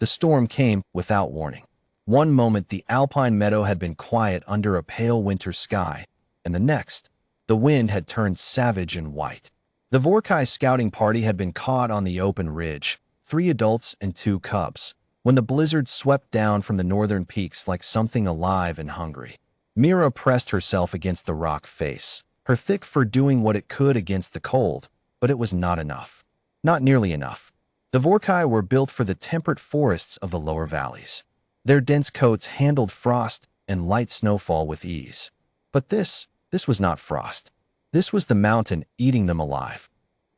The storm came without warning. One moment the alpine meadow had been quiet under a pale winter sky, and the next, the wind had turned savage and white. The Vorkai scouting party had been caught on the open ridge, 3 adults and 2 cubs, when the blizzard swept down from the northern peaks like something alive and hungry. Mira pressed herself against the rock face, her thick fur doing what it could against the cold, but it was not enough. Not nearly enough. The Vorkai were built for the temperate forests of the lower valleys. Their dense coats handled frost and light snowfall with ease. But this was not frost. This was the mountain eating them alive.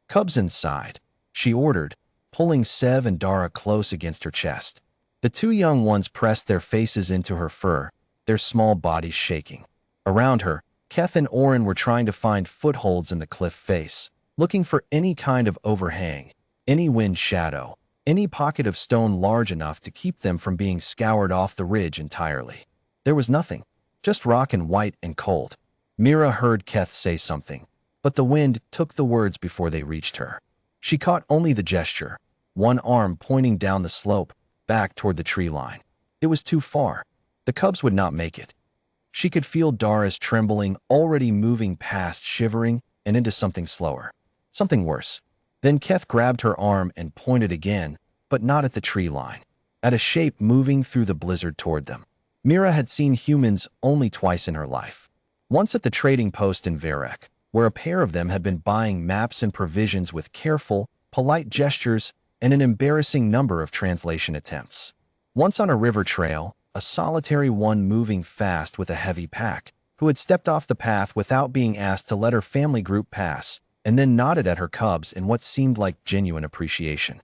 Cubs inside, she ordered, pulling Sev and Dara close against her chest. The 2 young ones pressed their faces into her fur, their small bodies shaking. Around her, Keth and Orin were trying to find footholds in the cliff face, looking for any kind of overhang, any wind shadow, any pocket of stone large enough to keep them from being scoured off the ridge entirely. There was nothing, just rock and white and cold. Mira heard Keth say something, but the wind took the words before they reached her. She caught only the gesture, one arm pointing down the slope, back toward the tree line. It was too far. The cubs would not make it. She could feel Dara's trembling, already moving past shivering and into something slower. Something worse. Then Keth grabbed her arm and pointed again, but not at the tree line, at a shape moving through the blizzard toward them. Mira had seen humans only twice in her life. Once at the trading post in Varek, where a pair of them had been buying maps and provisions with careful, polite gestures and an embarrassing number of translation attempts. Once on a river trail, a solitary one moving fast with a heavy pack, who had stepped off the path without being asked to let her family group pass, and then nodded at her cubs in what seemed like genuine appreciation.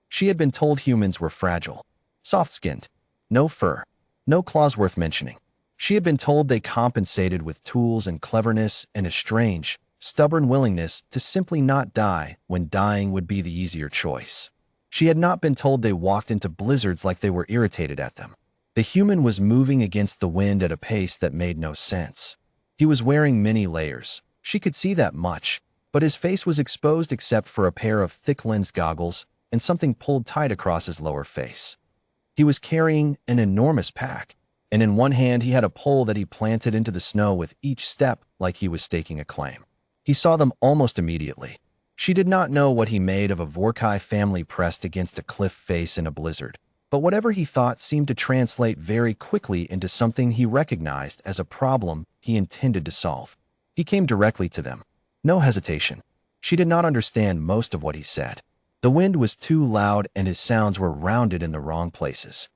She had been told humans were fragile, soft-skinned, no fur, no claws worth mentioning. She had been told they compensated with tools and cleverness and a strange, stubborn willingness to simply not die when dying would be the easier choice. She had not been told they walked into blizzards like they were irritated at them. The human was moving against the wind at a pace that made no sense. He was wearing many layers. She could see that much, but his face was exposed except for a pair of thick-lensed goggles and something pulled tight across his lower face. He was carrying an enormous pack, and in one hand he had a pole that he planted into the snow with each step like he was staking a claim. He saw them almost immediately. She did not know what he made of a Vorkai family pressed against a cliff face in a blizzard, but whatever he thought seemed to translate very quickly into something he recognized as a problem he intended to solve. He came directly to them. No hesitation. She did not understand most of what he said. The wind was too loud and his sounds were rounded in the wrong places.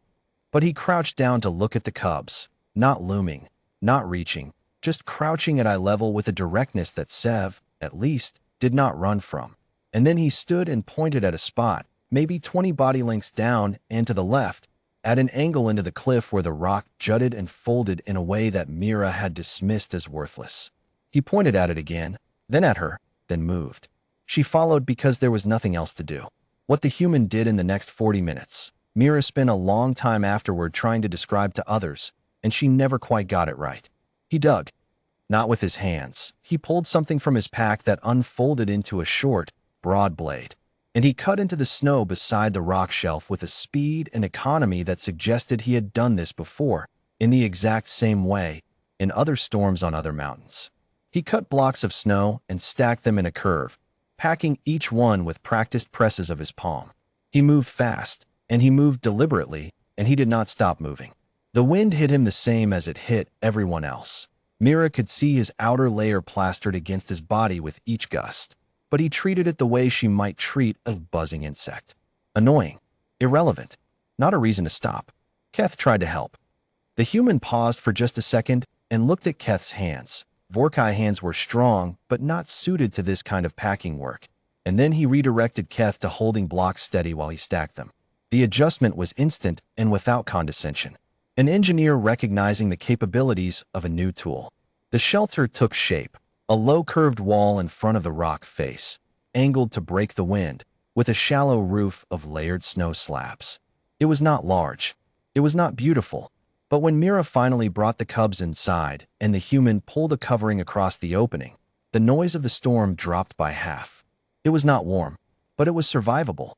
But he crouched down to look at the cubs, not looming, not reaching, just crouching at eye level with a directness that Sev, at least, did not run from. And then he stood and pointed at a spot, maybe 20 body lengths down and to the left, at an angle into the cliff where the rock jutted and folded in a way that Mira had dismissed as worthless. He pointed at it again, then at her, then moved. She followed because there was nothing else to do. What the human did in the next 40 minutes, Mira spent a long time afterward trying to describe to others, and she never quite got it right. He dug. Not with his hands. He pulled something from his pack that unfolded into a short, broad blade, and he cut into the snow beside the rock shelf with a speed and economy that suggested he had done this before, in the exact same way, in other storms on other mountains. He cut blocks of snow and stacked them in a curve, packing each one with practiced presses of his palm. He moved fast, and he moved deliberately, and he did not stop moving. The wind hit him the same as it hit everyone else. Mira could see his outer layer plastered against his body with each gust, but he treated it the way she might treat a buzzing insect. Annoying. Irrelevant. Not a reason to stop. Keth tried to help. The human paused for just a second and looked at Keth's hands. Vorkai hands were strong, but not suited to this kind of packing work, and then he redirected Keth to holding blocks steady while he stacked them. The adjustment was instant and without condescension. An engineer recognizing the capabilities of a new tool. The shelter took shape, a low curved wall in front of the rock face, angled to break the wind, with a shallow roof of layered snow slabs. It was not large. It was not beautiful. But when Mira finally brought the cubs inside and the human pulled a covering across the opening, the noise of the storm dropped by half. It was not warm, but it was survivable.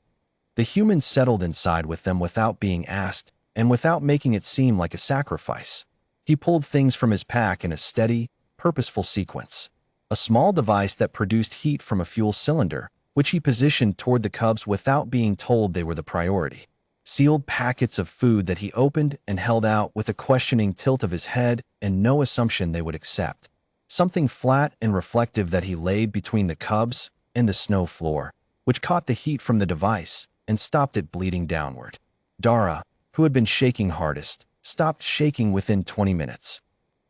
The The human settled inside with them without being asked and without making it seem like a sacrifice. He pulled things from his pack in a steady, purposeful sequence. A small device that produced heat from a fuel cylinder, which he positioned toward the cubs without being told they were the priority. Sealed packets of food that he opened and held out with a questioning tilt of his head and no assumption they would accept. Something flat and reflective that he laid between the cubs and the snow floor, which caught the heat from the device and stopped it bleeding downward. Dara, who had been shaking hardest, stopped shaking within 20 minutes.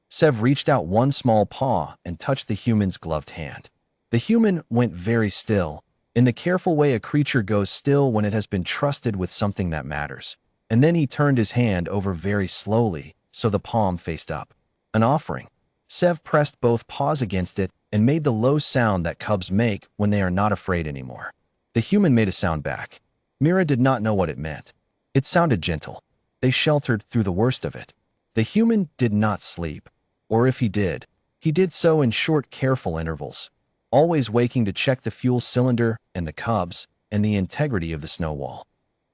Sev reached out one small paw and touched the human's gloved hand. The human went very still, in the careful way a creature goes still when it has been trusted with something that matters. And then he turned his hand over very slowly, so the palm faced up. An offering. Sev pressed both paws against it and made the low sound that cubs make when they are not afraid anymore. The human made a sound back. Mira did not know what it meant. It sounded gentle. They sheltered through the worst of it. The human did not sleep. Or if he did so in short, careful intervals, always waking to check the fuel cylinder and the cubs and the integrity of the snow wall.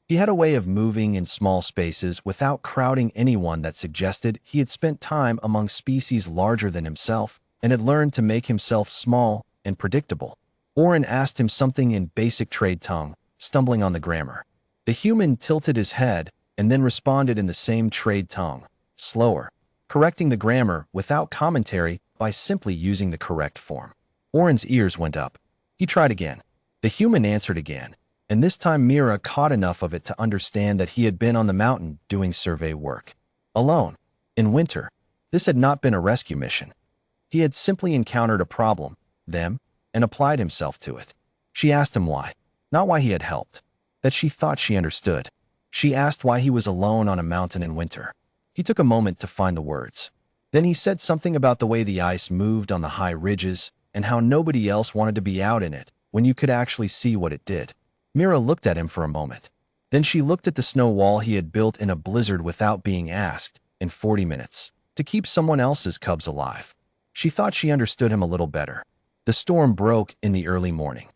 He had a way of moving in small spaces without crowding anyone that suggested he had spent time among species larger than himself and had learned to make himself small and predictable. Oren asked him something in basic trade tongue, stumbling on the grammar. The human tilted his head and then responded in the same trade tongue, slower, correcting the grammar without commentary by simply using the correct form. Oren's ears went up. He tried again. The human answered again, and this time Mira caught enough of it to understand that he had been on the mountain doing survey work. Alone. In winter. This had not been a rescue mission. He had simply encountered a problem, them, and applied himself to it. She asked him why. Not why he had helped. That she thought she understood. She asked why he was alone on a mountain in winter. He took a moment to find the words. Then he said something about the way the ice moved on the high ridges and how nobody else wanted to be out in it when you could actually see what it did. Mira looked at him for a moment. Then she looked at the snow wall he had built in a blizzard without being asked, in 40 minutes, to keep someone else's cubs alive. She thought she understood him a little better. The storm broke in the early morning.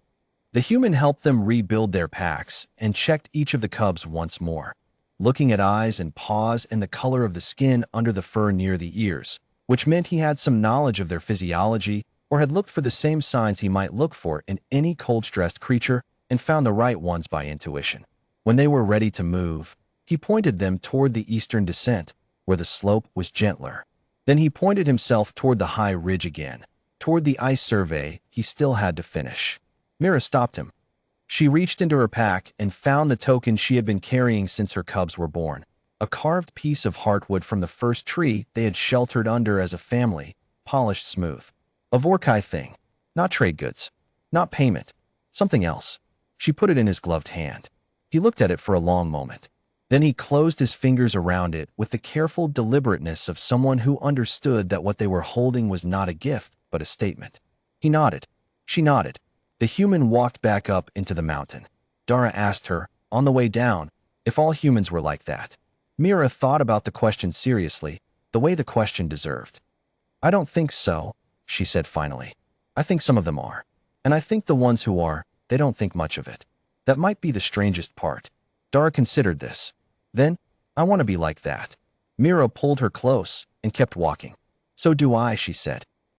The human helped them rebuild their packs and checked each of the cubs once more, looking at eyes and paws and the color of the skin under the fur near the ears, which meant he had some knowledge of their physiology or had looked for the same signs he might look for in any cold-stressed creature and found the right ones by intuition. When they were ready to move, he pointed them toward the eastern descent, where the slope was gentler. Then he pointed himself toward the high ridge again, toward the ice survey he still had to finish. Mira stopped him. She reached into her pack and found the token she had been carrying since her cubs were born, a carved piece of heartwood from the first tree they had sheltered under as a family, polished smooth. A Vorkai thing, not trade goods, not payment, something else. She put it in his gloved hand. He looked at it for a long moment. Then he closed his fingers around it with the careful deliberateness of someone who understood that what they were holding was not a gift, but a statement. He nodded. She nodded. The human walked back up into the mountain. Dara asked her, on the way down, if all humans were like that. Mira thought about the question seriously, the way the question deserved. I don't think so, she said finally. I think some of them are. And I think the ones who are, they don't think much of it. That might be the strangest part. Dara considered this. Then, I want to be like that. Mira pulled her close and kept walking. So do I, she said.